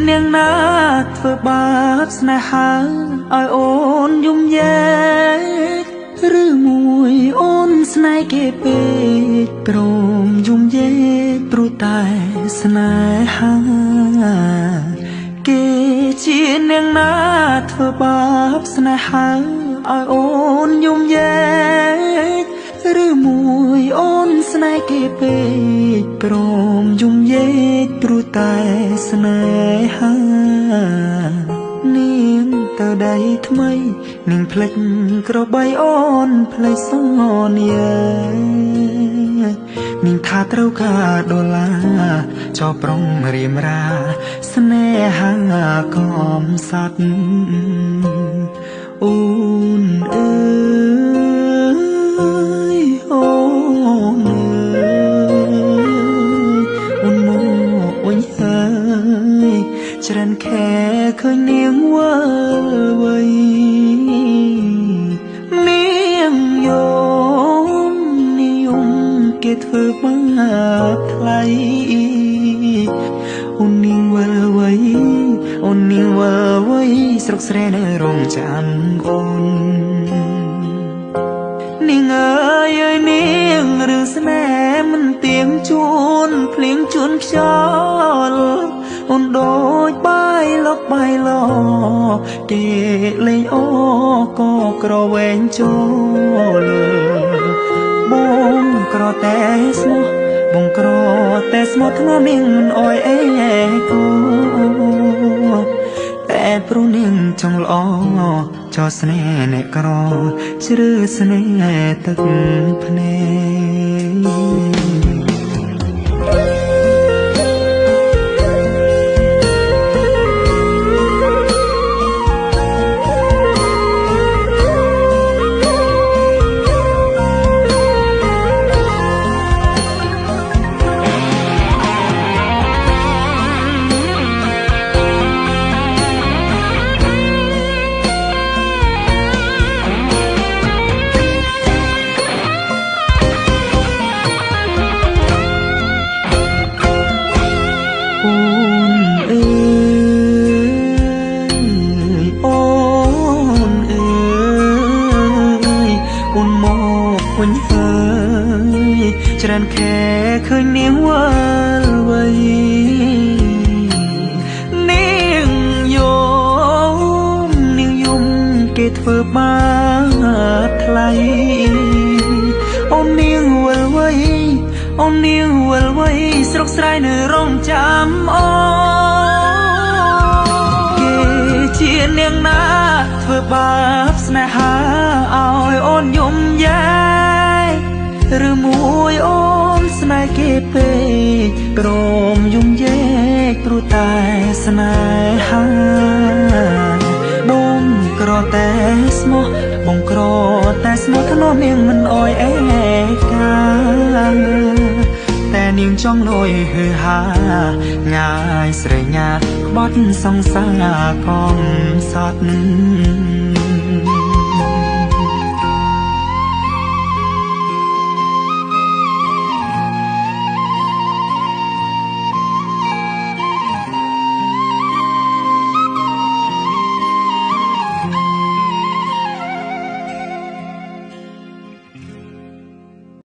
នាងណាធ្វើបាបស្នេហាឲ្យអូនយំយែកឬមួយអូនស្នេហ៍គេពេកព្រមយំយែកព្រោះតែស្នេហាគេជានាងណាធ្វើបាបស្នេហាឲ្យអូនយំយែកឬមួយអូនស្នេហ៍គេពេកព្រមយំយែកព្រោះតែស្នេហានាងទៅដៃថ្មីនាងភ្លេចក្របីអូនភ្លេចសន្យានាងថាត្រូវការដុល្លារចោប្រុងរៀមរាស្នេហាកំសត់អូនអើយអូនអើយអូនមកវិញហើយច្រើនខែឃើញនាងវើវៃនាងយំនាងយំគេធ្វើបាបថ្លៃអូននាងវើវៃអូននាងវើវៃស្រុកស្រែនៅរងចាំអូននាងអើយអើយនាងរឿងស្នេហ៍មិនទៀងជួនភ្លៀងជួនខ្យល់អូនដូចបាយលុកបាយឡគេលេងអូក៏ក្រវែងចូលបងក្រតែស្មោះបងក្រតែស្មោះធ្ងន់នាងមិនអោយអេគូតែព្រោះនាងចង់ល្អចោស្នេហ៍អ្នកក្រជ្រឺស្នេហ៍ទឹកភ្នែកវិញហើយច្រើនខែឃើញនាងវើវៃនាងយំនាងយំគេធ្វើបាបថ្លៃអូននាងវល់វៃអូននាងវល់វៃស្រុកស្រែនៅរងចាំអូគេជានាងណាធ្វើបាបស្នេហាឲ្យអូនយំយែឬមួយអូនស្នេហ៍គេពេកព្រមយំយែកព្រោះតែស្នេហាបងក្រតែស្មោះបងក្រតែស្មោះធ្នមនាងមិនអោយអេកាតែនាងចង់លយហឺហាងាយស្រែកញាក្បត់សង្សារកំសត់